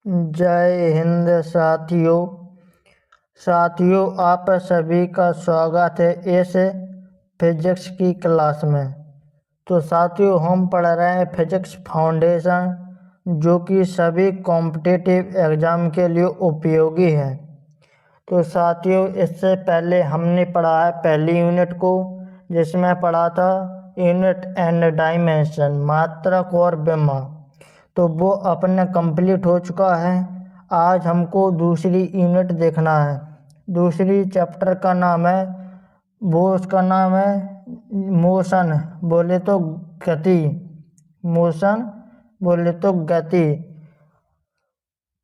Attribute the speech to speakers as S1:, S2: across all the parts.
S1: जय हिंद साथियों आप सभी का स्वागत है इस फिजिक्स की क्लास में। तो साथियों हम पढ़ रहे हैं फिजिक्स फाउंडेशन, जो कि सभी कॉम्पिटिटिव एग्ज़ाम के लिए उपयोगी है। तो साथियों इससे पहले हमने पढ़ा है पहली यूनिट को, जिसमें पढ़ा था यूनिट एंड डायमेंशन, मात्रक और विमा। तो वो अपने कंप्लीट हो चुका है। आज हमको दूसरी यूनिट देखना है। दूसरी चैप्टर का नाम है, उसका नाम है मोशन, बोले तो गति। मोशन बोले तो गति।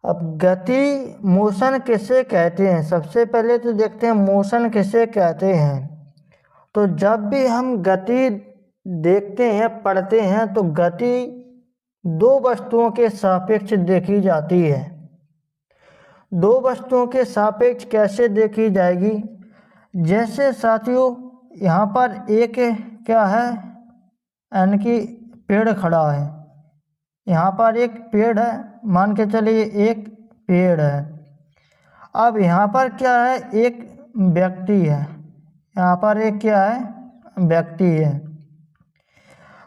S1: अब गति मोशन किसे कहते हैं, सबसे पहले तो देखते हैं मोशन किसे कहते हैं। तो जब भी हम गति देखते हैं, पढ़ते हैं, तो गति दो वस्तुओं के सापेक्ष देखी जाती है। दो वस्तुओं के सापेक्ष कैसे देखी जाएगी? जैसे साथियों यहाँ पर एक क्या है, यानी कि पेड़ खड़ा है। यहाँ पर एक पेड़ है, मान के चलिए एक पेड़ है। अब यहाँ पर क्या है, एक व्यक्ति है। यहाँ पर एक क्या है, व्यक्ति है।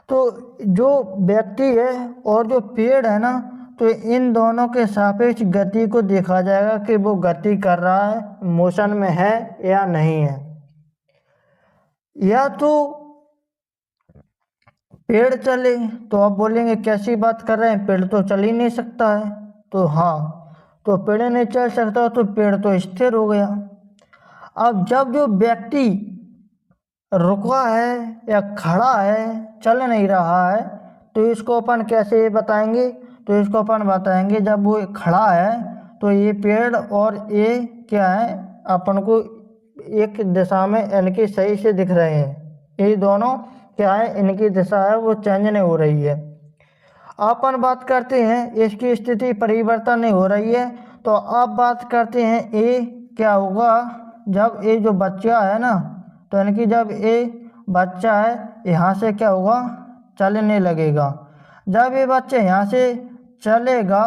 S1: तो जो व्यक्ति है और जो पेड़ है ना, तो इन दोनों के सापेक्ष गति को देखा जाएगा कि वो गति कर रहा है, मोशन में है या नहीं है। या तो पेड़ चले, तो आप बोलेंगे कैसी बात कर रहे हैं, पेड़ तो चल ही नहीं सकता है। तो हाँ, तो पेड़ नहीं चल सकता तो पेड़ तो स्थिर हो गया। अब जब जो व्यक्ति रुका है या खड़ा है, चल नहीं रहा है, तो इसको अपन कैसे बताएंगे? तो इसको अपन बताएंगे जब वो खड़ा है तो ये पेड़ और ये क्या है, अपन को एक दिशा में इनकी सही से दिख रहे हैं। ये दोनों क्या है, इनकी दिशा है वो चेंज नहीं हो रही है। अपन बात करते हैं इसकी स्थिति परिवर्तन नहीं हो रही है। तो अब बात करते हैं ये क्या होगा जब ये जो बच्चा है ना, तो इनकी जब ये बच्चा है यहाँ से क्या होगा, चलने लगेगा। जब ये बच्चा यहाँ से चलेगा,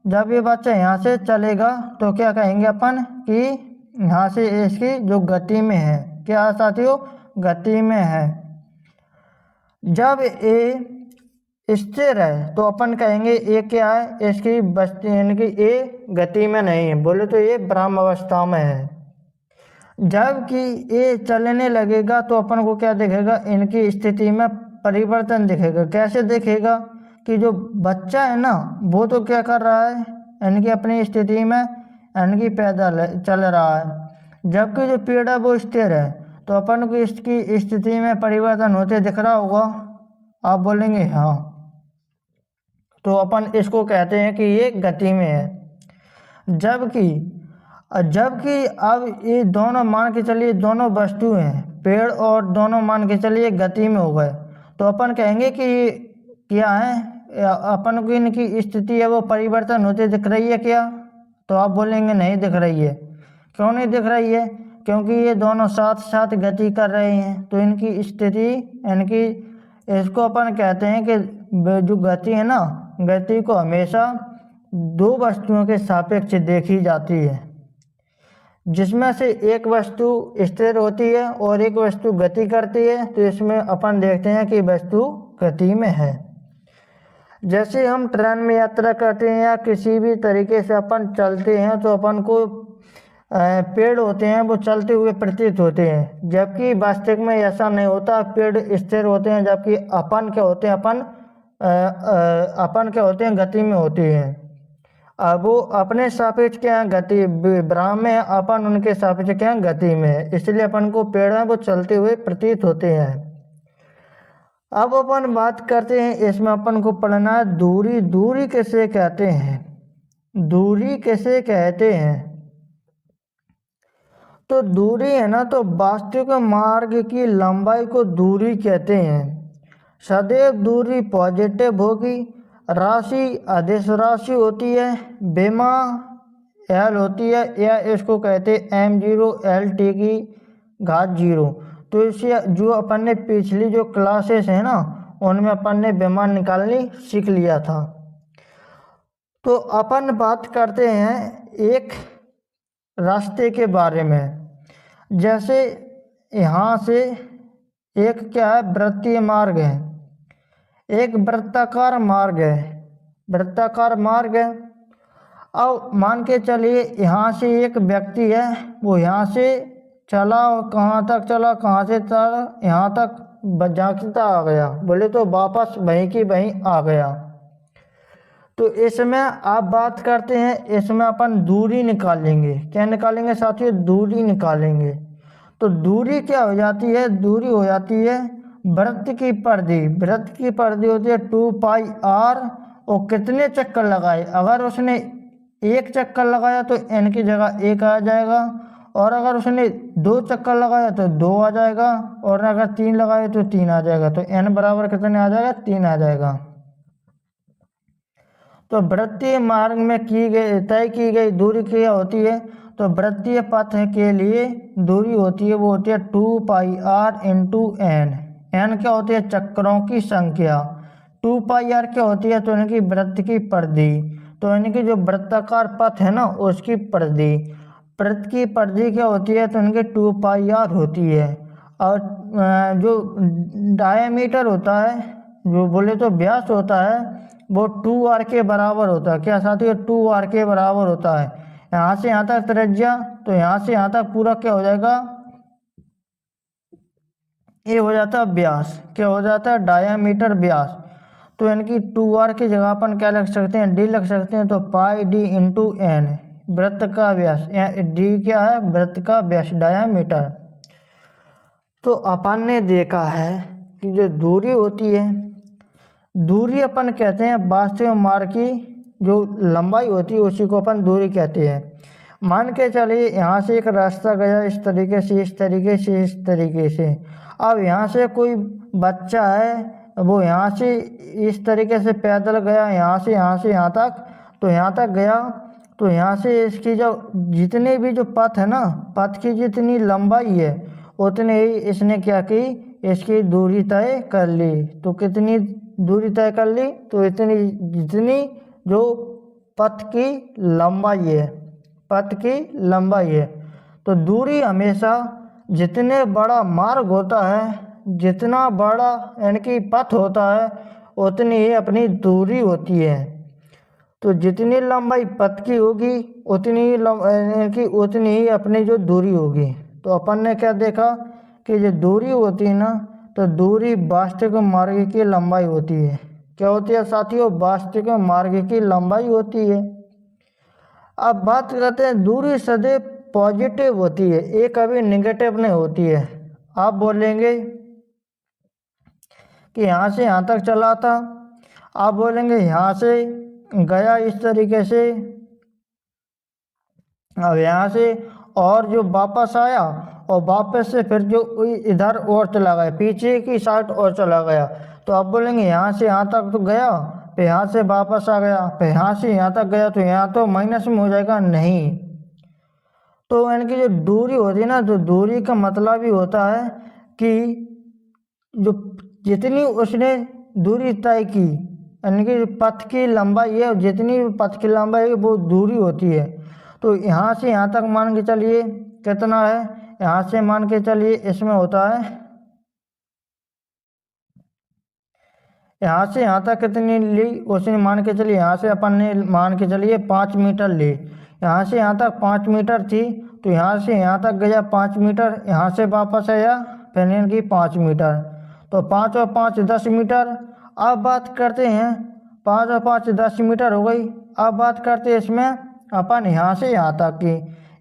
S1: जब ये बच्चा यहाँ से चलेगा तो क्या कहेंगे अपन कि यहाँ से इसकी जो गति में है, क्या साथियों, गति में है। जब ये स्थिर है तो अपन कहेंगे ये क्या है, इसकी बस्ती, यानी कि ये गति में नहीं है, बोले तो ये ब्रह्म अवस्था में है। जबकि ये चलने लगेगा तो अपन को क्या दिखेगा, इनकी स्थिति में परिवर्तन दिखेगा। कैसे दिखेगा कि जो बच्चा है ना, वो तो क्या कर रहा है, इनकी अपनी स्थिति में इनकी पैदल चल रहा है, जबकि जो पेड़ है वो स्थिर है। तो अपन को इसकी स्थिति में परिवर्तन होते दिख रहा होगा। आप बोलेंगे हाँ, तो अपन इसको कहते हैं कि ये गति में है। जबकि अब ये दोनों मान के चलिए दोनों वस्तु हैं, पेड़ और दोनों मान के चलिए गति में हो गए, तो अपन कहेंगे कि ये क्या है, अपन को इनकी स्थिति है वो परिवर्तन होते दिख रही है क्या? तो आप बोलेंगे नहीं दिख रही है। क्यों नहीं दिख रही है? क्योंकि ये दोनों साथ साथ गति कर रहे हैं, तो इनकी स्थिति, इनकी, इसको अपन कहते हैं कि जो गति है ना, गति को हमेशा दो वस्तुओं के सापेक्ष देखी जाती है, जिसमें से एक वस्तु स्थिर होती है और एक वस्तु गति करती है। तो इसमें अपन देखते हैं कि वस्तु गति में है। जैसे हम ट्रेन में यात्रा करते हैं या किसी भी तरीके से अपन चलते हैं, तो अपन को पेड़ होते हैं वो चलते हुए प्रतीत होते हैं, जबकि वास्तविक में ऐसा नहीं होता। पेड़ स्थिर होते हैं, जबकि अपन क्या होते हैं, अपन क्या होते हैं, गति में होते हैं। अब वो अपने सापेक्ष क्या है, गति ब्रह्म में, अपन उनके सापेक्ष क्या है, गति में, इसलिए अपन को पेड़ है वो चलते हुए प्रतीत होते हैं। अब अपन बात करते हैं, इसमें अपन को पढ़ना है दूरी। दूरी किसे कहते हैं, दूरी किसे कहते हैं? तो दूरी है ना, तो वास्तविक मार्ग की लंबाई को दूरी कहते हैं। सदैव दूरी पॉजिटिव होगी, राशि अदिश राशि होती है, विमा एल होती है, या इसको कहते हैं m0 LT की घात 0। तो इसे जो अपन ने पिछली जो क्लासेस है ना, उनमें अपन ने विमा निकालनी सीख लिया था। तो अपन बात करते हैं एक रास्ते के बारे में। जैसे यहाँ से एक क्या है, वृत्तीय मार्ग है, एक वृत्ताकार मार्ग है, वृत्ताकार मार्ग है। अब मान के चलिए यहाँ से एक व्यक्ति है, वो यहाँ से चला, कहाँ तक चला, कहाँ से चला, यहाँ तक जाता आ गया, बोले तो वापस वहीं की वहीं आ गया। तो इसमें आप बात करते हैं, इसमें अपन दूरी निकालेंगे। क्या निकालेंगे साथियों? दूरी निकालेंगे। तो दूरी क्या हो जाती है? दूरी हो जाती है वृत्त की परिधि। वृत्त की परिधि होती है 2πr। और कितने चक्कर लगाए? अगर उसने एक चक्कर लगाया तो n की जगह 1 आ जाएगा, और अगर उसने 2 चक्कर लगाया तो 2 आ जाएगा, और अगर 3 लगाए तो 3 आ जाएगा। तो n बराबर कितने आ जाएगा? 3 आ जाएगा। तो वृत्तीय मार्ग में तय की गई दूरी क्या होती है? तो वृत्तीय पथ के लिए दूरी होती है, वो होती है 2πr इंटू n। n क्या होती है? चक्करों की संख्या। 2πr क्या होती है? तो इनकी वृत्त की परिधि। तो इनकी जो वृत्ताकार पथ है ना, उसकी परिधि। वृत्त की परिधि क्या होती है? तो इनकी 2πr होती है। और जो डायमीटर होता है, जो बोले तो व्यास होता है, वो 2r के बराबर होता है। क्या साथियों? 2r के बराबर होता है। यहाँ से यहाँ तक त्रिज्या, तो यहाँ से यहाँ तक पूरा क्या हो जाएगा? ये हो जाता है व्यास। क्या हो जाता है? डायामीटर, व्यास। तो इनकी 2r की जगह अपन क्या लग सकते हैं? d लग सकते हैं। तो πd इंटू n, वृत्त का व्यास। d क्या है? वृत्त का व्यास, डायामीटर। तो अपन ने देखा है कि जो दूरी होती है, दूरी अपन कहते हैं वास्तविक मार्ग की जो लंबाई होती है, उसी को अपन दूरी कहते हैं। मान के चलिए यहाँ से एक रास्ता गया इस तरीके से, इस तरीके से, इस तरीके से। अब यहाँ से कोई बच्चा है, वो यहाँ से इस तरीके से पैदल गया, यहाँ से यहाँ तक, तो यहाँ तक गया। तो यहाँ से इसकी जो जितने भी जो पथ है ना, पथ की जितनी लंबाई है, उतने ही इसने क्या की? इसकी दूरी तय कर ली। तो कितनी दूरी तय कर ली? तो इतनी जितनी जो पथ की लंबाई है, पथ की लंबाई है। तो दूरी हमेशा जितने बड़ा मार्ग होता है, जितना बड़ा यानी पथ होता है, उतनी ही अपनी दूरी होती है। तो जितनी लंबाई पथ की होगी, उतनी ही अपनी जो दूरी होगी। तो अपन ने क्या देखा कि जो दूरी होती है ना, तो दूरी वास्तविक मार्ग की लंबाई होती है। क्या होती है साथियों? वास्तविक मार्ग की लंबाई होती है। अब बात करते हैं, दूरी सदैव पॉजिटिव होती है, ये कभी निगेटिव नहीं होती है। आप बोलेंगे कि यहाँ से यहाँ तक चला था, आप बोलेंगे यहाँ से गया इस तरीके से, अब यहाँ से और जो वापस आया, और वापस से फिर जो इधर और चला गया, पीछे की साइड और चला गया। तो आप बोलेंगे यहाँ से यहाँ तक तो गया, फिर यहाँ से वापस आ गया, फिर यहाँ से यहाँ तक गया, तो यहाँ तो माइनस में हो जाएगा। नहीं। तो इनकी जो दूरी होती है ना, तो दूरी का मतलब ही होता है कि जो जितनी उसने दूरी तय की, यानी कि पथ की लंबाई है, जितनी पथ की लंबाई है वो दूरी होती है। तो यहाँ से यहाँ तक मान के चलिए कितना है? यहाँ से मान के चलिए इसमें होता है, यहाँ से यहाँ तक कितनी ली उसने मान के चलिए, यहाँ से अपन ने मान के चलिए 5 मीटर ली। यहाँ से यहाँ तक 5 मीटर थी, तो यहाँ से यहाँ तक गया 5 मीटर, यहाँ से वापस आया फिर इनकी 5 मीटर, तो 5 और 5 10 मीटर। अब बात करते हैं, 5 और 5 10 मीटर हो गई। अब बात करते हैं इसमें अपन यहाँ से यहाँ तक की,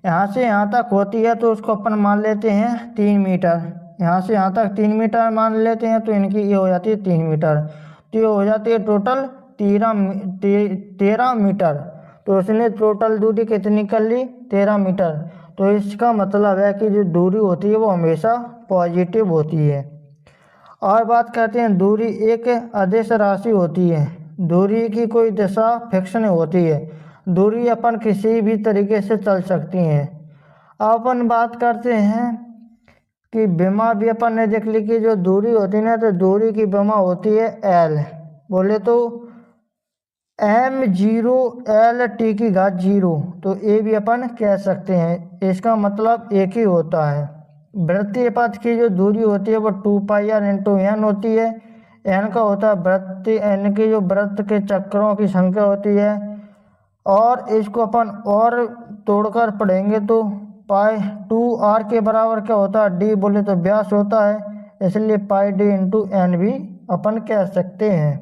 S1: यहाँ से यहाँ तक होती है, तो उसको अपन मान लेते हैं 3 मीटर। यहाँ से यहाँ तक 3 मीटर मान लेते हैं, तो इनकी ये हो जाती है 3 मीटर। तो ये हो जाती है टोटल 13 मीटर। तो उसने टोटल दूरी कितनी कर ली? 13 मीटर। तो इसका मतलब है कि जो दूरी होती है वो हमेशा पॉजिटिव होती है। और बात करते हैं, दूरी एक अदिश राशि होती है। दूरी की कोई दिशा फिक्स नहीं होती है, दूरी अपन किसी भी तरीके से चल सकती हैं। अपन बात करते हैं कि विमा भी अपन ने देख ली कि जो दूरी होती है ना, तो दूरी की विमा होती है L। बोले तो m0 L t⁻0, तो ये भी अपन कह सकते हैं। इसका मतलब एक ही होता है। वृत्तीय पथ की जो दूरी होती है वो 2πr/n होती है। n का होता है वृत्तीय, n की जो वृत्त के चक्रों की संख्या होती है। और इसको अपन और तोड़कर पढ़ेंगे तो π2r के बराबर क्या होता है, d बोले तो व्यास होता है, इसलिए πd/n भी अपन कह सकते हैं।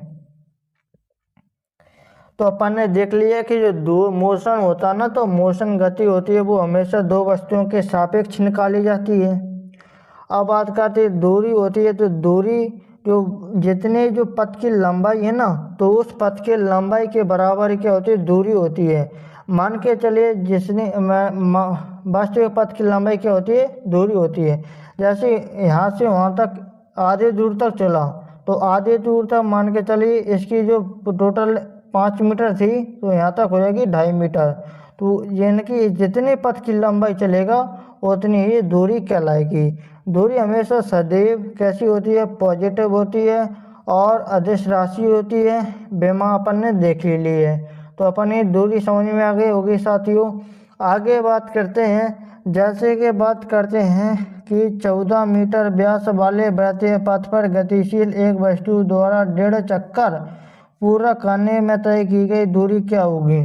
S1: तो अपन ने देख लिया कि जो दो मोशन होता है ना, तो मोशन गति होती है वो हमेशा दो वस्तुओं के सापेक्ष निकाली जाती है। अब बात करते हैं दूरी होती है, तो दूरी जो जितने जो पथ की लंबाई है ना, तो उस पथ के लंबाई के बराबर क्या होती है, दूरी होती है। मान के चलिए जिसने वास्तविक पथ की लंबाई क्या होती है, दूरी होती है। जैसे यहाँ से वहाँ तक आधे दूर तक चला, तो आधे दूर तक मान के चलिए इसकी जो टोटल 5 मीटर थी, तो यहाँ तक हो जाएगी 2.5 मीटर। तो यानी कि जितने पथ की लंबाई चलेगा उतनी ही दूरी कहलाएगी। दूरी हमेशा सदैव कैसी होती है, पॉजिटिव होती है और अदिश राशि होती है। बेमा अपन ने देख ही ली है, तो अपन ये दूरी समझ में आ गई होगी साथियों। आगे बात करते हैं, जैसे कि बात करते हैं कि 14 मीटर व्यास वाले वृत्तीय पथ पर गतिशील एक वस्तु द्वारा 1.5 चक्कर पूरा करने में तय की गई दूरी क्या होगी।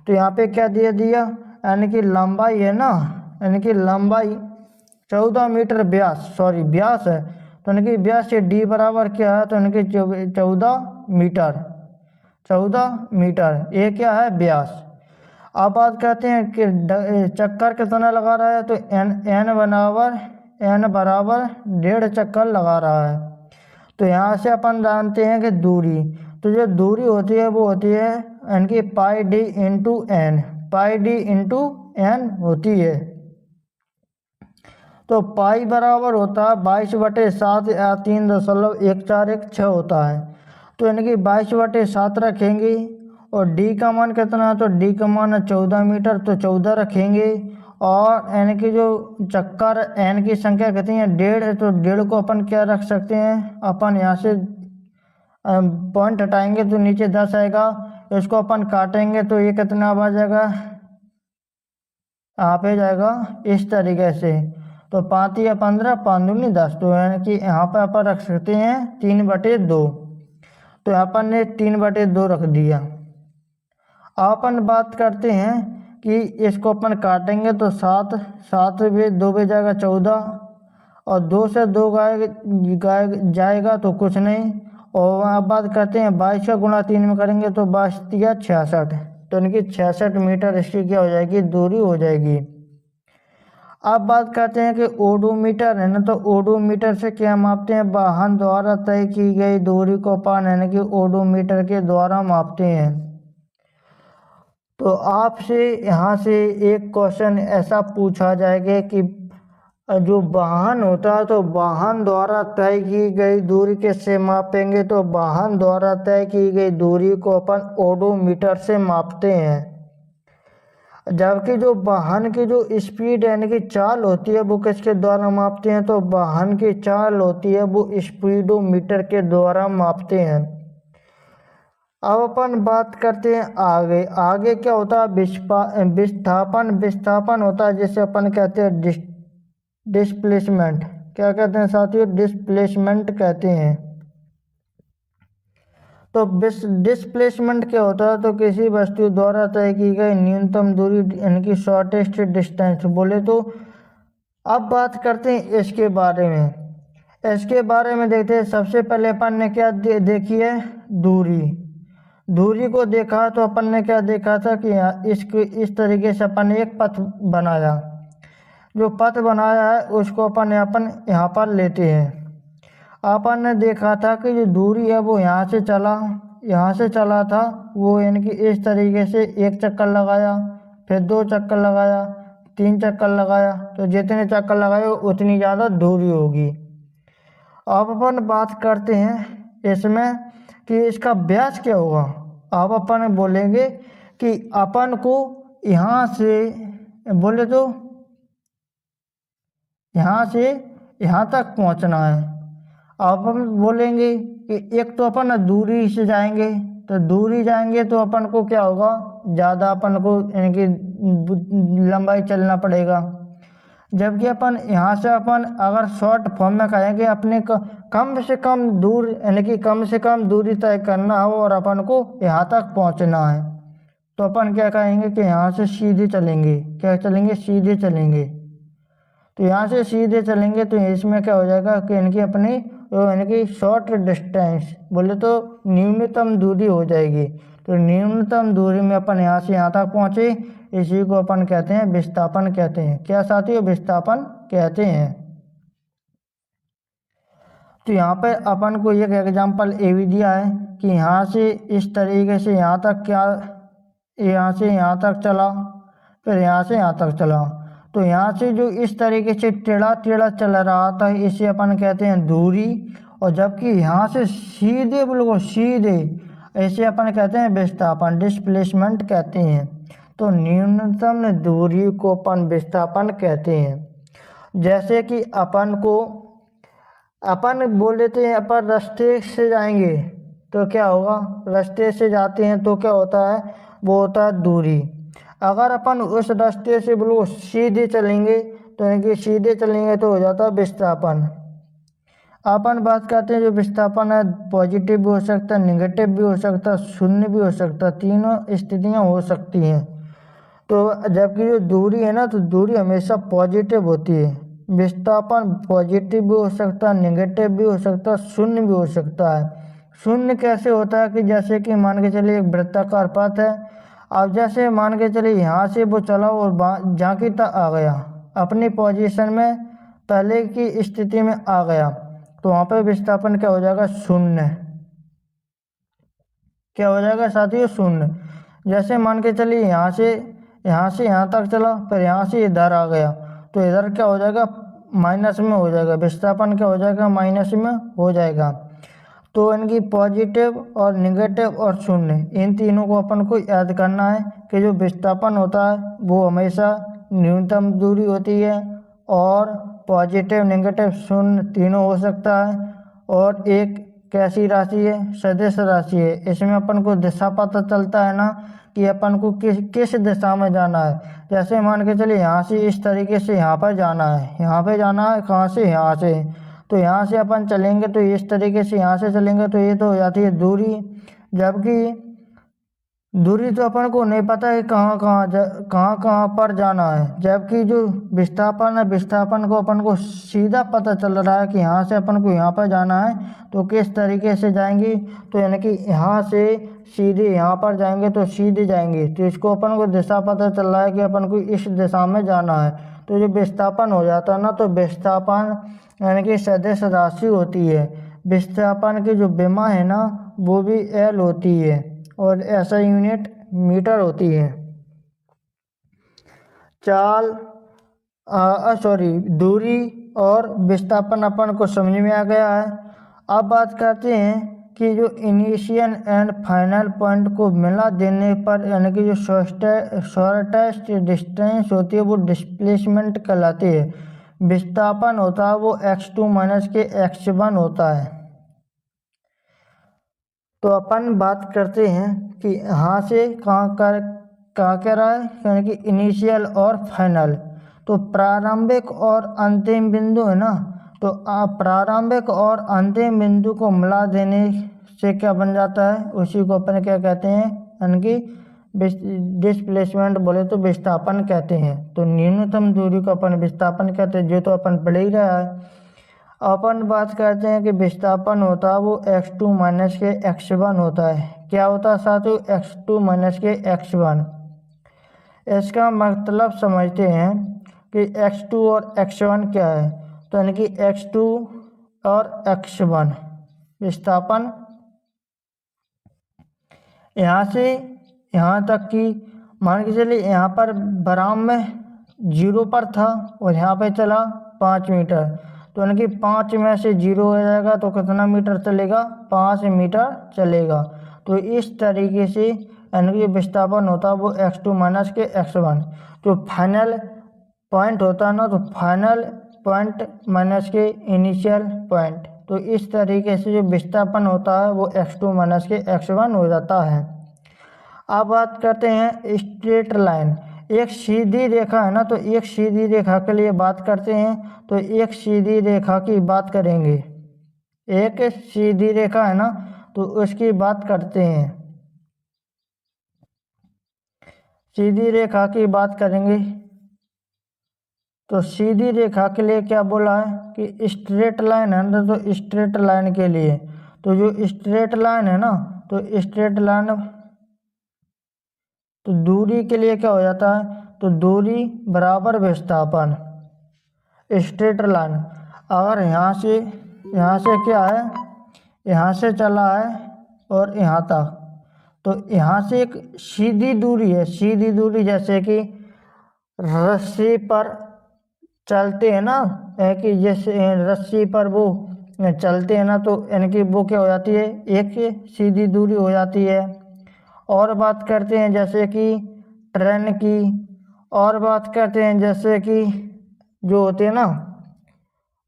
S1: तो यहाँ पे क्या दिया दिया, यानी कि लंबाई है ना, यानी कि लंबाई 14 मीटर व्यास है, तो यानी कि व्यास से डी बराबर क्या है, तो यानी कि 14 मीटर ये क्या है, व्यास। अब बात करते हैं कि चक्कर कितना लगा रहा है, तो n बराबर 1.5 चक्कर लगा रहा है। तो यहाँ से अपन जानते हैं कि दूरी, तो जो दूरी होती है वो होती है यानी कि πd/n होती है। तो पाई बराबर होता है 22/7 या 3.141 होता है। तो यानी कि 22/7 रखेंगे, और डी का मान कितना है, तो डी का मान है 14 मीटर, तो 14 रखेंगे। और एन की जो चक्कर एन की संख्या कितनी है, 1.5, तो 1.5 को अपन क्या रख सकते हैं, अपन यहाँ से पॉइंट हटाएंगे तो नीचे 10 आएगा, इसको अपन काटेंगे तो ये कितना आ जाएगा, यहाँ पे जाएगा इस तरीके से। तो 5 या 15, 5 दूनी 10, तो यानी कि यहाँ पर अपन रख सकते हैं 3/2। तो यहाँ पर ने 3/2 रख दिया। अपन बात करते हैं कि इसको अपन काटेंगे तो 7 भी 2 भी जाएगा 14, और 2 से 2 जाएगा तो कुछ नहीं। और अब बात करते हैं 22 का गुणा 3 में करेंगे तो 22 या 66, तो यानी कि 66 मीटर इसकी क्या हो जाएगी, दूरी हो जाएगी। अब बात करते हैं कि ओडोमीटर है ना, तो ओडोमीटर से क्या मापते हैं, वाहन द्वारा तय की गई दूरी को अपन यानी कि ओडोमीटर के द्वारा मापते हैं। तो आपसे यहाँ से एक क्वेश्चन ऐसा पूछा जाएगा कि जो वाहन होता है, तो वाहन द्वारा तय की गई दूरी किससे मापेंगे, तो वाहन द्वारा तय की गई दूरी को अपन ओडोमीटर से मापते हैं। जबकि जो वाहन की जो स्पीड यानी कि चाल होती है वो किसके द्वारा मापते हैं, तो वाहन की चाल होती है वो स्पीडोमीटर के द्वारा मापते हैं। अब अपन बात करते हैं आगे क्या होता है, विस्थापन होता है, जिसे अपन कहते हैं डिस्प्लेसमेंट। क्या कहते हैं साथियों, डिस्प्लेसमेंट कहते हैं। तो डिस्प्लेसमेंट क्या होता है, तो किसी वस्तु द्वारा तय की गई न्यूनतम दूरी यानी कि शॉर्टेस्ट डिस्टेंस बोले तो। अब बात करते हैं इसके बारे में देखते हैं। सबसे पहले अपन ने क्या देखी है, दूरी को देखा, तो अपन ने क्या देखा था कि इस तरीके से अपन ने एक पथ बनाया। जो पथ बनाया है उसको अपन यहाँ पर लेते हैं। अपन ने देखा था कि जो दूरी है वो यहाँ से चला था, वो यानी कि इस तरीके से 1 चक्कर लगाया, फिर 2 चक्कर लगाया, 3 चक्कर लगाया, तो जितने चक्कर लगाए उतनी ज़्यादा दूरी होगी। अब अपन बात करते हैं इसमें कि इसका व्यास क्या होगा। अब अपन बोलेंगे कि अपन को यहाँ से बोले तो यहाँ से यहाँ तक पहुँचना है। अब हम बोलेंगे कि एक तो अपन दूरी से जाएंगे, तो दूर ही जाएंगे तो अपन को क्या होगा, ज़्यादा अपन को यानी कि लंबाई चलना पड़ेगा। जबकि अपन यहाँ से अपन अगर शॉर्ट फॉर्म में कहेंगे अपने कम से कम दूर यानी कि कम से कम दूरी तय करना हो और अपन को यहाँ तक पहुँचना है, तो अपन क्या कहेंगे कि यहाँ से सीधे चलेंगे। क्या चलेंगे? सीधे चलेंगे। तो यहाँ से सीधे चलेंगे तो इसमें क्या हो जाएगा कि इनकी अपनी यानी कि शॉर्ट डिस्टेंस बोले तो न्यूनतम दूरी हो जाएगी। तो न्यूनतम दूरी में अपन यहाँ से यहाँ तक पहुँचे, इसी को अपन कहते हैं विस्थापन कहते हैं। क्या साथियों? विस्थापन कहते हैं। तो यहाँ पे अपन को एक एग्जाम्पल ये भी दिया है कि यहाँ से इस तरीके से यहाँ तक क्या, यहाँ से यहाँ तक चला, फिर यहाँ से यहाँ तक चला। तो यहाँ से जो इस तरीके से टेढ़ा टेढ़ा चल रहा था इसे अपन कहते हैं दूरी, और जबकि यहाँ से सीधे बिल्कुल सीधे ऐसे अपन कहते हैं विस्थापन, डिस्प्लेसमेंट कहते हैं। तो न्यूनतम दूरी को अपन विस्थापन कहते हैं। जैसे कि अपन बोल देते हैं अपन रास्ते से जाएंगे तो क्या होगा, रास्ते से जाते हैं तो क्या होता है, वो होता है दूरी। अगर अपन उस रास्ते से बिल्कुल सीधे चलेंगे तो यानी कि सीधे चलेंगे तो हो जाता है विस्थापन। अपन बात करते हैं जो विस्थापन है पॉजिटिव भी हो सकता है, निगेटिव भी हो सकता है, शून्य भी हो सकता है, तीनों स्थितियां हो सकती हैं। तो जबकि जो दूरी है ना, तो दूरी हमेशा पॉजिटिव होती है। विस्थापन पॉजिटिव भी हो सकता है, निगेटिव भी हो सकता है, शून्य भी हो सकता है। शून्य कैसे होता है कि जैसे कि मान के चलिए एक वृत्ताकार पथ है, अब जैसे मान के चलिए यहाँ से वो चला और जहाँ की तक आ गया, अपनी पोजीशन में पहले की स्थिति में आ गया, तो वहाँ पे विस्थापन क्या हो जाएगा, शून्य। क्या हो जाएगा साथियों, शून्य। जैसे मान के चलिए यहाँ से यहाँ तक चला, फिर यहाँ से इधर आ गया, तो इधर क्या हो जाएगा, माइनस में हो जाएगा, विस्थापन क्या हो जाएगा, माइनस में हो जाएगा। तो इनकी पॉजिटिव और निगेटिव और शून्य, इन तीनों को अपन को याद करना है कि जो विस्थापन होता है वो हमेशा न्यूनतम दूरी होती है, और पॉजिटिव निगेटिव शून्य तीनों हो सकता है, और एक कैसी राशि है, सदिश राशि है। इसमें अपन को दिशा पता चलता है ना कि अपन को किस दिशा में जाना है। जैसे मान के चलिए यहाँ से इस तरीके से यहाँ पर जाना है, यहाँ पे जाना है, कहाँ से, यहाँ से। तो यहाँ से अपन चलेंगे तो इस तरीके से यहाँ से चलेंगे तो ये तो हो जाती है दूरी। जबकि दूरी तो अपन को नहीं पता है कहाँ पर जाना है, जबकि जो विस्थापन है, विस्थापन को अपन को सीधा पता चल रहा है कि यहाँ से अपन को यहाँ पर जाना है, तो किस तरीके से जाएंगे, तो यानी कि यहाँ से सीधे यहाँ पर जाएंगे तो सीधे जाएंगे, तो इसको अपन को दिशा पता चल रहा है कि अपन को इस दिशा में जाना है। तो जो विस्थापन हो जाता है ना, तो विस्थापन यानी कि सदिश राशि होती है। विस्थापन की जो विमा है ना, वो भी एल होती है, और ऐसा यूनिट मीटर होती है। दूरी और विस्थापन अपन को समझ में आ गया है। अब बात करते हैं कि जो इनिशियल एंड फाइनल पॉइंट को मिला देने पर यानी कि जो शॉर्टेस्ट डिस्टेंस होती है वो डिस्प्लेसमेंट कहलाती है। विस्थापन होता है वो x2 माइनस के x1 होता है। तो अपन बात करते हैं कि यहाँ से कहाँ कह रहा है, यानी कि इनिशियल और फाइनल। तो प्रारंभिक और अंतिम बिंदु है ना, तो प्रारंभिक और अंतिम बिंदु को मिला देने से क्या बन जाता है, उसी को अपन क्या कहते हैं, यानी कि डिस्प्लेसमेंट बोले तो विस्थापन कहते हैं। तो न्यूनतम दूरी को अपन विस्थापन कहते हैं, जो तो अपन पढ़ ही रहा है। अपन बात करते हैं कि विस्थापन होता है वो x2 माइनस के x1 होता है। क्या होता है साथियों, x2 माइनस के x1। इसका मतलब समझते हैं कि x2 और x1 क्या है, तो यानी कि x2 और x1 विस्थापन यहाँ से यहाँ तक की मान के चलिए यहाँ पर बराम में 0 पर था और यहाँ पे चला 5 मीटर, तो यानी कि 5 में से 0 हो जाएगा तो कितना मीटर चलेगा, 5 मीटर चलेगा। तो इस तरीके से यानी कि विस्थापन होता है वो x2 माइनस के x1। जो फाइनल पॉइंट होता है ना, तो फाइनल पॉइंट माइनस के इनिशियल पॉइंट, तो इस तरीके से जो विस्थापन होता है वो x2 माइनस के x1 हो जाता है। अब बात करते हैं स्ट्रेट लाइन। एक सीधी रेखा है ना, तो एक सीधी रेखा के लिए बात करते हैं, तो एक सीधी रेखा की बात करेंगे। एक सीधी रेखा है ना, तो उसकी बात करते हैं। सीधी रेखा की बात करेंगे, तो सीधी रेखा के लिए क्या बोला है कि स्ट्रेट लाइन है ना, तो स्ट्रेट लाइन के लिए, तो जो स्ट्रेट लाइन है ना, तो स्ट्रेट लाइन, तो दूरी के लिए क्या हो जाता है, तो दूरी बराबर विस्थापन। स्ट्रेट लाइन अगर यहाँ से क्या है, यहाँ से चला है और यहाँ तक, तो यहाँ से एक सीधी दूरी है, सीधी दूरी जैसे कि रस्सी पर चलते हैं ना, है कि जैसे रस्सी पर वो चलते हैं ना, तो इनकी वो क्या हो जाती है, एक सीधी दूरी हो जाती है। और बात करते हैं जैसे कि ट्रेन की, और बात करते हैं जैसे कि जो होते हैं ना,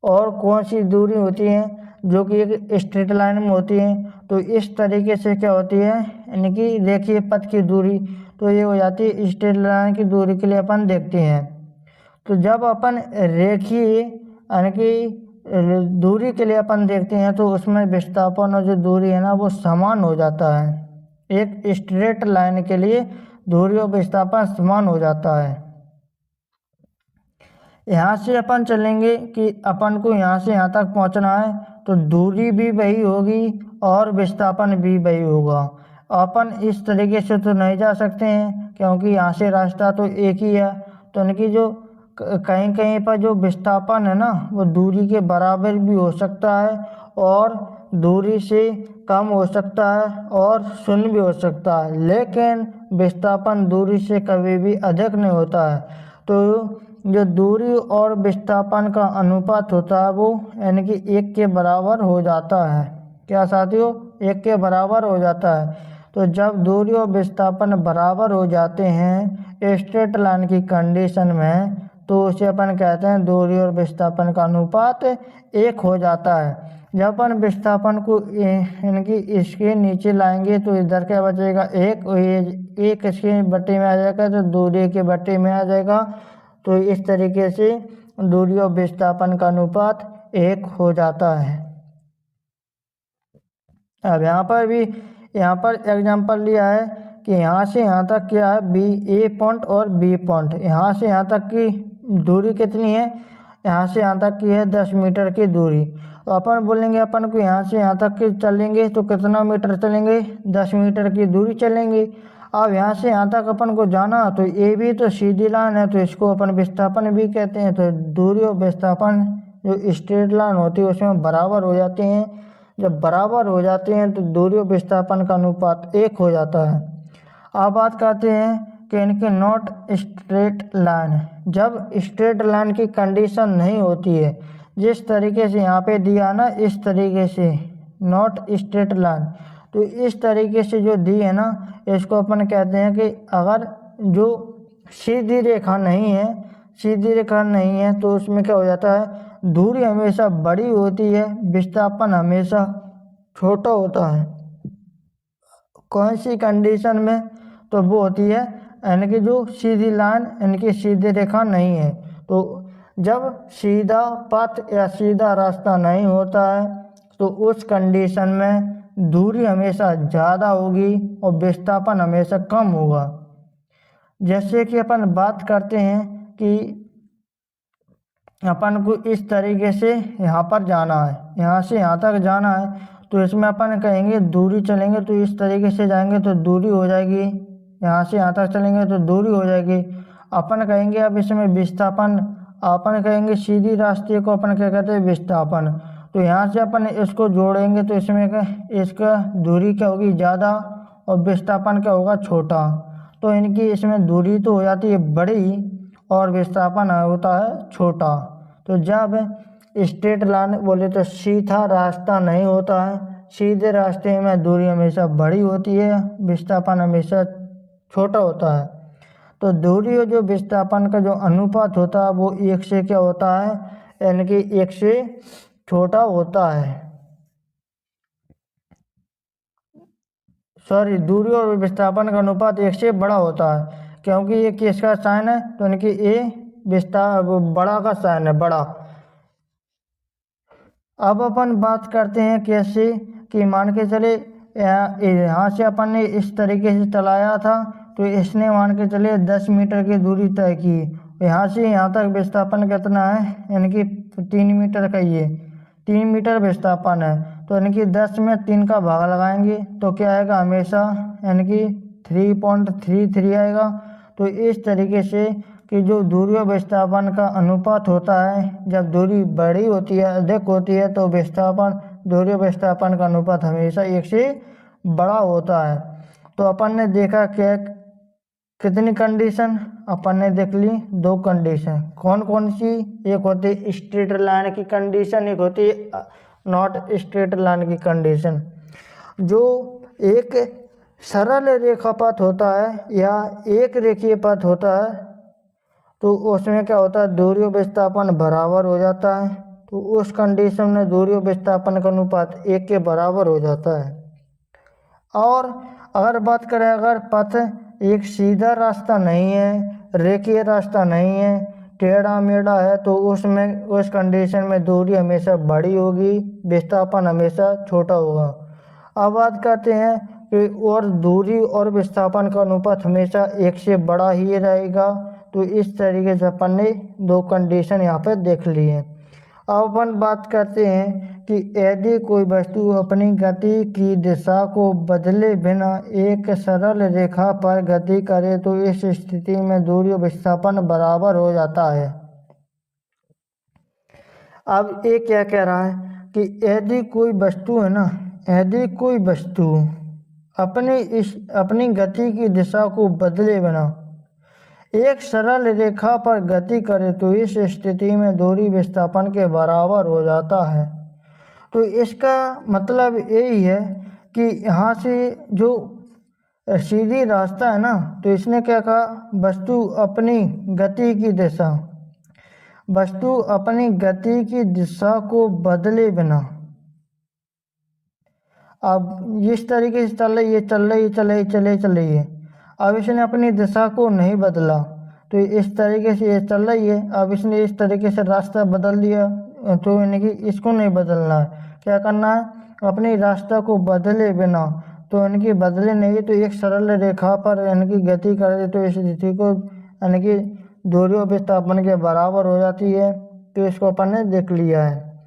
S1: और कौन सी दूरी होती है जो कि एक स्ट्रेट लाइन में होती है, तो इस तरीके से क्या होती है, इनकी रेखीय पथ की दूरी, तो ये हो जाती है स्ट्रेट लाइन की दूरी के लिए अपन देखते हैं। तो जब अपन रेखीय यानी कि दूरी के लिए अपन देखते हैं, तो उसमें विस्थापन और जो दूरी है ना वो समान हो जाता है। एक स्ट्रेट लाइन के लिए दूरी और विस्थापन समान हो जाता है। यहाँ से अपन चलेंगे कि अपन को यहाँ से यहाँ तक पहुँचना है, तो दूरी भी वही होगी और विस्थापन भी वही होगा। अपन इस तरीके से तो नहीं जा सकते हैं क्योंकि यहाँ से रास्ता तो एक ही है, तो इनकी जो कहीं कहीं पर जो विस्थापन है ना वो दूरी के बराबर भी हो सकता है और दूरी से कम हो सकता है और शून्य भी हो सकता है, लेकिन विस्थापन दूरी से कभी भी अधिक नहीं होता है। तो जो दूरी और विस्थापन का अनुपात होता है वो यानी कि 1 के बराबर हो जाता है। क्या साथियों, 1 के बराबर हो जाता है। तो जब दूरी और विस्थापन बराबर हो जाते हैं स्ट्रेट लाइन की कंडीशन में, तो उसे अपन कहते हैं दूरी और विस्थापन का अनुपात 1 हो जाता है। जब अपन विस्थापन को इनकी इसके नीचे लाएंगे तो इधर क्या बचेगा, 1, एक इसके बट्टे में आ जाएगा तो दूरी के बट्टे में आ जाएगा। तो इस तरीके से दूरी और विस्थापन का अनुपात 1 हो जाता है। अब यहाँ पर एग्जांपल लिया है कि यहाँ से यहाँ तक क्या है, ए पॉइंट और बी पॉइंट, यहाँ से यहाँ तक की दूरी कितनी है, यहाँ से यहाँ तक की है 10 मीटर की दूरी। तो अपन बोलेंगे अपन को यहाँ से यहाँ तक की चलेंगे तो कितना मीटर चलेंगे, 10 मीटर की दूरी चलेंगे। अब यहाँ से यहाँ तक अपन को जाना, तो ये भी तो सीधी लाइन है, तो इसको अपन विस्थापन भी कहते हैं। तो दूरी और विस्थापन जो स्ट्रेट लाइन होती है उसमें बराबर हो जाते हैं। जब बराबर हो जाते हैं तो दूरी और विस्थापन का अनुपात 1 हो जाता है। अब बात करते हैं कि इनके नॉट स्ट्रेट लाइन, जब स्ट्रेट लाइन की कंडीशन नहीं होती है, जिस तरीके से यहाँ पे दिया ना, इस तरीके से नॉट स्ट्रेट लाइन, तो इस तरीके से जो दी है ना, इसको अपन कहते हैं कि अगर जो सीधी रेखा नहीं है तो उसमें क्या हो जाता है, दूरी हमेशा बड़ी होती है, विस्थापन हमेशा छोटा होता है। कौन सी कंडीशन में, तो वो होती है यानी कि जो सीधी लाइन इनकी सीधी रेखा नहीं है। तो जब सीधा पथ या सीधा रास्ता नहीं होता है तो उस कंडीशन में दूरी हमेशा ज़्यादा होगी और विस्थापन हमेशा कम होगा। जैसे कि अपन बात करते हैं कि अपन को इस तरीके से यहाँ पर जाना है, यहाँ से यहाँ तक जाना है, तो इसमें अपन कहेंगे दूरी चलेंगे तो इस तरीके से जाएंगे तो दूरी हो जाएगी, यहाँ से यहाँ तक चलेंगे तो दूरी हो जाएगी। अपन कहेंगे अब इसमें विस्थापन, अपन कहेंगे सीधी रास्ते को अपन क्या कहते हैं, विस्थापन। तो यहाँ से अपन इसको जोड़ेंगे तो इसमें इसका दूरी क्या होगी, ज़्यादा, और विस्थापन क्या होगा, छोटा। तो इनकी इसमें दूरी तो हो जाती है बड़ी और विस्थापन होता है छोटा। तो जब स्ट्रेट लाइन बोले तो सीधा रास्ता नहीं होता है, सीधे रास्ते में दूरी हमेशा बड़ी होती है, विस्थापन हमेशा छोटा होता है। तो दूरी और जो विस्थापन का जो अनुपात होता है वो 1 से क्या होता है, यानी कि 1 से छोटा होता है। सॉरी दूरी और विस्थापन का अनुपात 1 से बड़ा होता है, क्योंकि ये किसका साइन है, तो यानी कि ए बड़ा का साइन है, बड़ा। अब अपन बात करते हैं कैसे कि मान के चले यहाँ से अपन ने इस तरीके से चलाया था, तो इसने मान के चले 10 मीटर की दूरी तय की। यहाँ से यहाँ तक विस्थापन कितना है, यानी कि 3 मीटर का, ये 3 मीटर विस्थापन है। तो यानी कि 10 में 3 का भाग लगाएंगे तो क्या आएगा हमेशा, यानी कि 3.33 आएगा। तो इस तरीके से कि जो दूरी और विस्थापन का अनुपात होता है, जब दूरी बड़ी होती है, अधिक होती है, तो दूरी और विस्थापन का अनुपात हमेशा 1 से बड़ा होता है। तो अपन ने देखा क्या, कितनी कंडीशन अपन ने देख ली, 2 कंडीशन। कौन कौन सी, एक होती है स्ट्रेट लाइन की कंडीशन, एक होती है नॉट स्ट्रेट लाइन की कंडीशन। जो एक सरल रेखापात होता है या एक रेखीय पथ होता है, तो उसमें क्या होता है, दूरी और विस्थापन बराबर हो जाता है। तो उस कंडीशन में दूरी और विस्थापन का अनुपात 1 के बराबर हो जाता है। और अगर बात करें, अगर पथ एक सीधा रास्ता नहीं है, रेखीय रास्ता नहीं है, टेढ़ा मेढ़ा है, तो उसमें उस कंडीशन में दूरी हमेशा बड़ी होगी, विस्थापन हमेशा छोटा होगा। अब बात करते हैं कि और दूरी और विस्थापन का अनुपात हमेशा 1 से बड़ा ही रहेगा। तो इस तरीके से अपन ने 2 कंडीशन यहाँ पे देख ली है। अब अपन बात करते हैं कि यदि कोई वस्तु अपनी गति की दिशा को बदले बिना एक सरल रेखा पर गति करे, तो इस स्थिति में दूरी और विस्थापन बराबर हो जाता है। अब ये क्या कह रहा है कि यदि कोई वस्तु है ना, यदि कोई वस्तु अपनी गति की दिशा को बदले बिना एक सरल रेखा पर गति करे, तो इस स्थिति में दूरी विस्थापन के बराबर हो जाता है। तो इसका मतलब यही है कि यहाँ से जो सीधी रास्ता है ना, तो इसने क्या कहा, वस्तु अपनी गति की दिशा को बदले बिना, अब इस तरीके से चल रही है। अब इसने अपनी दिशा को नहीं बदला, तो इस तरीके से ये चल रही है। अब इसने इस तरीके से रास्ता बदल दिया, तो यानी कि इसको नहीं बदलना है। क्या करना है, अपनी रास्ता को बदले बिना, तो यानी कि बदले नहीं, तो एक सरल रेखा पर यानी कि गति करे, तो इस स्थिति को यानी कि दूरी और विस्थापन के बराबर हो जाती है। तो इसको अपन ने देख लिया है।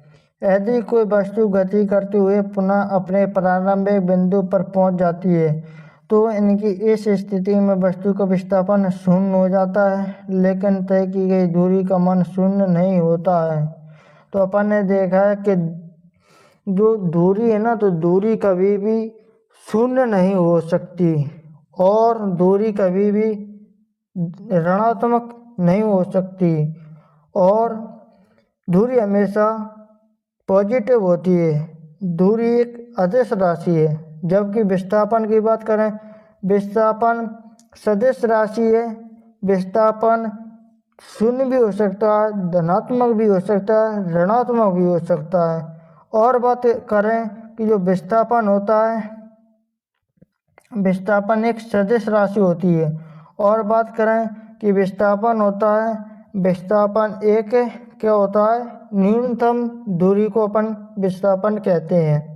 S1: यदि कोई वस्तु गति करते हुए पुनः अपने प्रारंभिक बिंदु पर पहुंच जाती है, तो इनकी इस स्थिति में वस्तु का विस्थापन शून्य हो जाता है, लेकिन तय की गई दूरी का मान शून्य नहीं होता है। तो अपन ने देखा है कि जो दूरी है ना, तो दूरी कभी भी शून्य नहीं हो सकती, और दूरी कभी भी ऋणात्मक नहीं हो सकती, और दूरी हमेशा पॉजिटिव होती है। दूरी एक अदिश राशि है, जबकि विस्थापन की बात करें, विस्थापन सदिश राशि है। विस्थापन शून्य भी हो सकता है, धनात्मक भी हो सकता है, ऋणात्मक भी हो सकता है। और बात करें कि जो विस्थापन होता है, विस्थापन एक सदिश राशि होती है। और बात करें कि विस्थापन होता है, विस्थापन एक क्या होता है, न्यूनतम दूरी को अपन विस्थापन कहते हैं।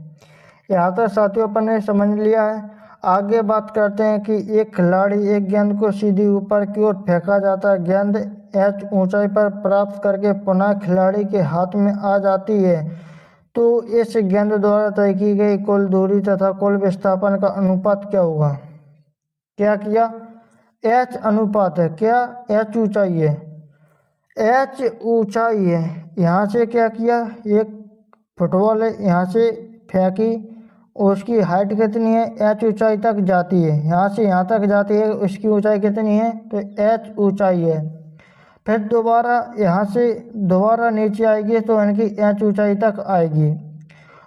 S1: यहाँ तक साथियों अपन ने समझ लिया है। आगे बात करते हैं कि एक खिलाड़ी एक गेंद को सीधी ऊपर की ओर फेंका जाता है। गेंद h ऊंचाई पर प्राप्त करके पुनः खिलाड़ी के हाथ में आ जाती है, तो इस गेंद द्वारा तय की गई कुल दूरी तथा कुल विस्थापन का अनुपात क्या होगा। क्या किया, h अनुपात है, क्या h ऊंचाई है, h ऊंचाई है। यहाँ से क्या किया, एक फुटबॉल है, यहाँ से फेंकी, उसकी हाइट कितनी है, h ऊंचाई तक जाती है, यहाँ से यहाँ तक जाती है, उसकी ऊंचाई कितनी है, तो h ऊंचाई है। फिर दोबारा यहाँ से दोबारा नीचे आएगी, तो यानी कि h ऊंचाई तक आएगी।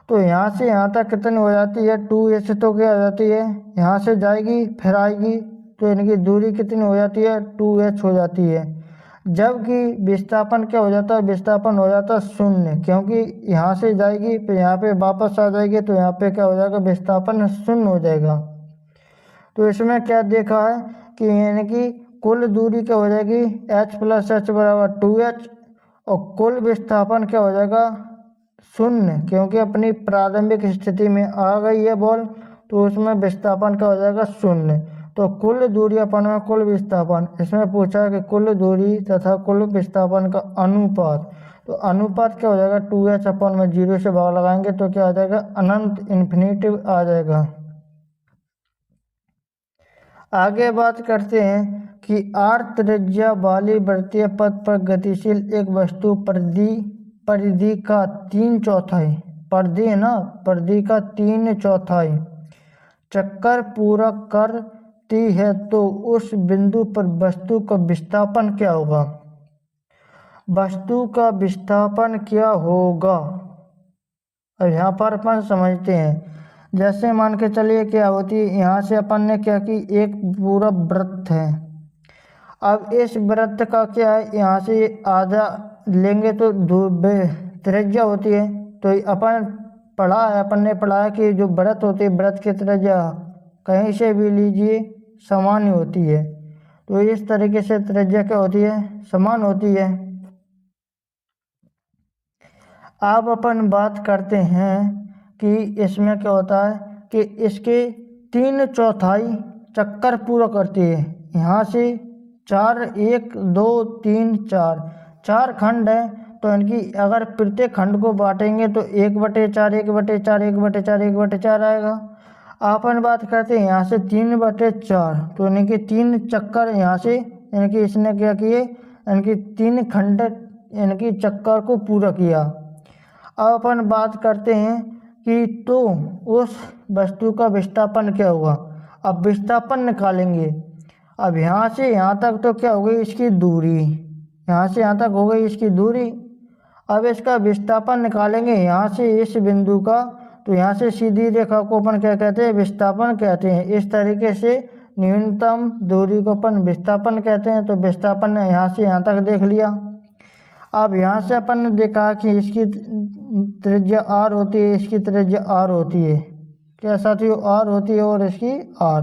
S1: तो यहाँ से यहाँ तक कितनी हो जाती है, 2h। तो क्या हो जाती है, यहाँ से जाएगी फिर आएगी, तो यानी कि दूरी कितनी हो जाती है, 2h हो जाती है। जबकि विस्थापन क्या हो जाता है, विस्थापन हो जाता है शून्य, क्योंकि यहाँ से जाएगी फिर यहाँ पे वापस आ जाएगी, तो यहाँ पे क्या हो जाएगा, विस्थापन शून्य हो जाएगा। तो इसमें क्या देखा है कि यानी कि कुल दूरी क्या हो जाएगी h + h = 2h, और कुल विस्थापन क्या हो जाएगा 0, क्योंकि अपनी प्रारंभिक स्थिति में आ गई है बॉल, तो उसमें विस्थापन क्या हो जाएगा 0। तो कुल दूरी अपन में कुल विस्थापन, इसमें पूछा है कि कुल दूरी तथा कुल विस्थापन का अनुपात, तो अनुपात क्या हो जाएगा 2h अपन में 0 से भाग लगाएंगे तो क्या आ जाएगा अनंत इन्फिनिटिव आ जाएगा। आगे बात करते हैं कि r त्रिज्या वाली वृत्तीय पथ पर गतिशील एक वस्तु परिधि का 3/4 परिधि है ना, परिधि का 3/4 चक्कर पूरा करती है, तो उस बिंदु पर वस्तु का विस्थापन क्या होगा। वस्तु का विस्थापन क्या होगा, अब यहाँ पर अपन समझते हैं। जैसे मान के चलिए क्या होती है, यहाँ से अपन ने क्या की एक पूरा वृत्त है। अब इस वृत्त का क्या है, यहाँ से आधा लेंगे तो त्रिज्या होती है। तो अपन ने पढ़ा है कि जो वृत्त होती है वृत्त की त्रिज्या कहीं से भी लीजिए समान ही होती है। तो इस तरीके से त्रिज्या क्या होती है समान होती है। अब अपन बात करते हैं कि इसमें क्या होता है कि इसके 3/4 चक्कर पूरा करती है। यहाँ से 4 1 2 3 4 खंड है, तो इनकी अगर प्रत्येक खंड को बांटेंगे तो 1/4 1/4 1/4 1/4 आएगा। अपन बात करते हैं यहाँ से 3/4, तो यानी कि 3 चक्कर यहाँ से, यानी कि इसने क्या किए, यानी कि 3 खंड यानी कि चक्कर को पूरा किया। अब अपन बात करते हैं कि तो उस वस्तु का विस्थापन क्या होगा। अब विस्थापन निकालेंगे। अब यहाँ से यहाँ तक तो क्या हो गई इसकी दूरी, यहाँ से यहाँ तक हो गई इसकी दूरी। अब इसका विस्थापन निकालेंगे यहाँ से इस बिंदु का, तो यहाँ से सीधी रेखा को अपन क्या कहते हैं विस्थापन कहते हैं। इस तरीके से न्यूनतम दूरी को अपन विस्थापन कहते हैं। तो विस्थापन यहाँ से यहाँ तक देख लिया। अब यहाँ से अपन ने देखा कि इसकी त्रिज्या r होती है, इसकी त्रिज्या r होती है, क्या साथियों r होती है और इसकी r।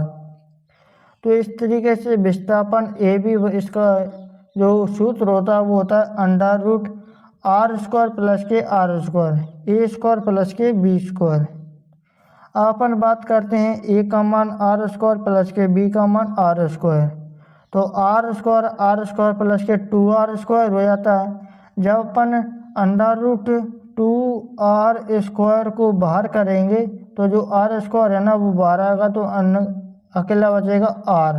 S1: तो इस तरीके से विस्थापन ए भी, इसका जो सूत्र होता है वो होता है √r² + के r² a² + के b²। अपन बात करते हैं a का मान r² + के b का मान r²। तो r² + के 2r² हो जाता है। जब अपन √2r² को बाहर करेंगे तो जो r² है ना वो बाहर आएगा, तो अकेला बचेगा r,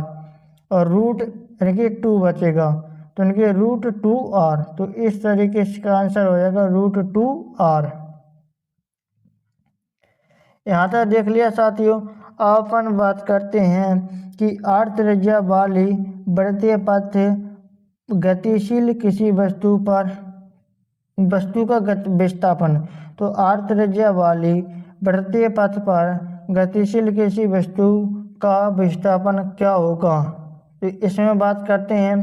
S1: और रूट यानी कि 2 बचेगा, तो यानी कि √2r। तो इस तरीके से इसका आंसर हो जाएगा √2r। यहाँ तक देख लिया साथियों। अब अपन बात करते हैं कि r त्रिज्या वाली वृत्तीय पथ गतिशील किसी वस्तु का विस्थापन, तो r त्रिज्या वाली वृत्तीय पथ पर गतिशील किसी वस्तु का विस्थापन क्या होगा। तो इसमें बात करते हैं,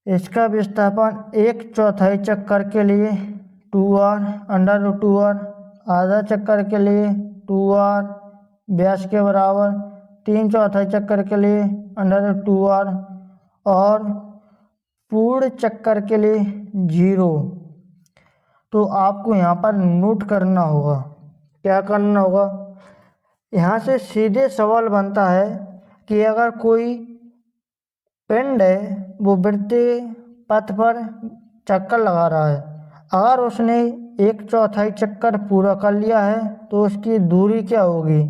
S1: इसका विस्थापन 1/4 चक्कर के लिए 2r √2r, आधा चक्कर के लिए 2r व्यास के बराबर, 3/4 चक्कर के लिए √2r, और पूर्ण चक्कर के लिए 0। तो आपको यहाँ पर नोट करना होगा, क्या करना होगा, यहाँ से सीधे सवाल बनता है कि अगर कोई पिंड है वो वृत्तीय पथ पर चक्कर लगा रहा है, अगर उसने 1/4 चक्कर पूरा कर लिया है तो उसकी दूरी क्या होगी,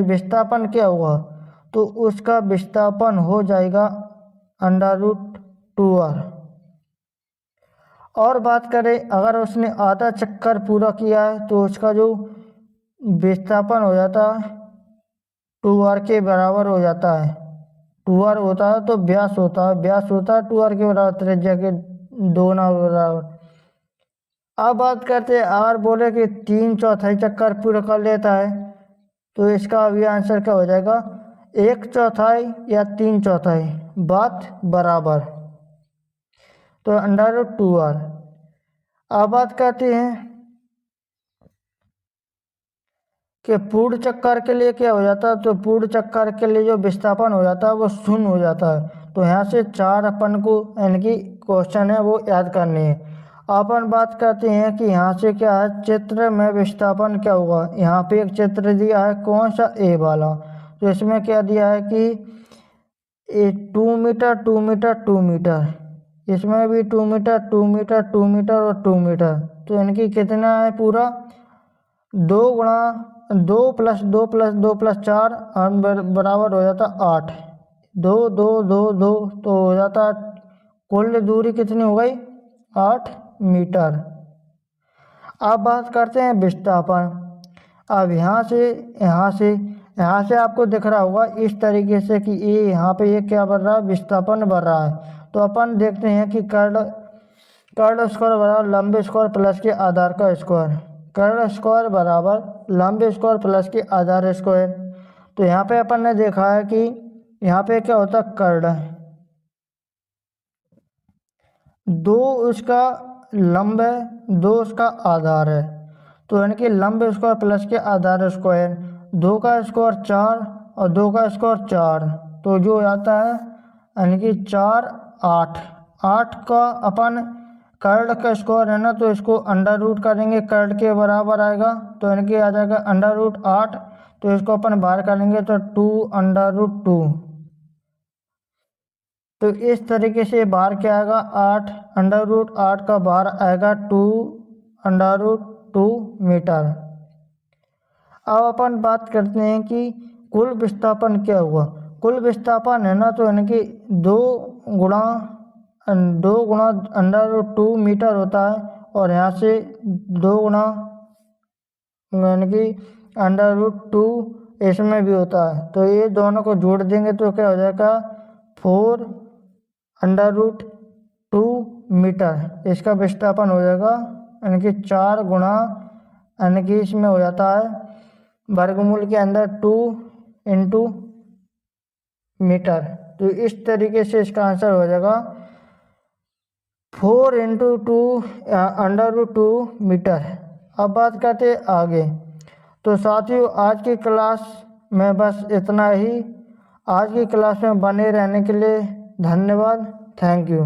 S1: विस्थापन क्या होगा। तो उसका विस्थापन हो जाएगा √2r। और बात करें अगर उसने आधा चक्कर पूरा किया है तो उसका जो विस्थापन हो जाता है 2r के बराबर हो जाता है। 2r होता है तो व्यास होता है 2r के बराबर, त्रिज्या के 2 बराबर। अब बात करते हैं अगर बोले कि 3/4 चक्कर पूरा कर लेता है तो इसका अभी आंसर क्या हो जाएगा 1/4 या 3/4, बात बराबर, तो √2r। अब बात करते हैं कि पूर्ण चक्कर के लिए क्या हो जाता है, तो पूर्ण चक्कर के लिए जो विस्थापन हो जाता है वो शून्य हो जाता है। तो यहाँ से 4 अपन को इनकी क्वेश्चन है वो याद करनी है। अपन बात करते हैं कि यहाँ से क्या है, चित्र में विस्थापन क्या होगा। यहाँ पे एक चित्र दिया है, कौन सा, ए वाला। तो इसमें क्या दिया है कि 2 मीटर 2 मीटर 2 मीटर, इसमें भी 2 मीटर 2 मीटर 2 मीटर और 2 मीटर। तो इनकी कितना है, पूरा 2 गुणा 2 प्लस 2 प्लस 2 प्लस 4 बराबर हो जाता 8। 2 2 2 2 तो हो जाता कुल दूरी कितनी हो गई, 8 मीटर। अब बात करते हैं विस्थापन। अब यहाँ से आपको दिख रहा होगा इस तरीके से कि ये यहाँ पे ये क्या बढ़ रहा है, विस्थापन बढ़ रहा है। तो अपन देखते हैं कि कर्ल स्क्वायर बराबर लंबे स्क्वायर प्लस के आधार का स्क्वायर। कर्ल स्क्वायर बराबर लंबे स्क्वायर प्लस के आधार स्क्वायर। तो यहाँ पे अपन ने देखा है कि यहाँ पे क्या होता है, कर्ल 2 उसका लंब है, 2 उसका आधार है। तो यानी कि लंब स्क्वायर प्लस के आधार स्क्वायर, 2 का स्क्वायर 4 और 2 का स्क्वायर 4, तो जो आता है यानी कि 4 8। 8 का अपन कर्ल का स्क्वायर है ना, तो इसको अंडर रूट करेंगे, कर्ल के बराबर आएगा। तो यानी कि आ जाएगा अंडर रूट 8। तो इसको अपन बाहर करेंगे तो 2 अंडर रूट 2। तो इस तरीके से बाहर क्या आएगा, 8 अंडर रूट 8 का बाहर आएगा 2 अंडर रूट 2 मीटर। अब अपन बात करते हैं कि कुल विस्थापन क्या हुआ। कुल विस्थापन है ना, तो यानी कि 2 गुणा अंडर रूट 2 मीटर होता है, और यहाँ से 2 गुणा यानी कि अंडर रूट 2 इसमें भी होता है। तो ये दोनों को जोड़ देंगे तो क्या हो जाएगा, 4 अंडर रूट 2 मीटर इसका विस्थापन हो जाएगा। यानी कि 4 गुणा यानी कि इसमें हो जाता है वर्गमूल के अंदर 2 इंटू मीटर। तो इस तरीके से इसका आंसर हो जाएगा 4 इंटू 2 अंडर रूट 2 मीटर। अब बात करते आगे। तो साथियों आज की क्लास में बस इतना ही। आज की क्लास में बने रहने के लिए धन्यवाद। Thank you.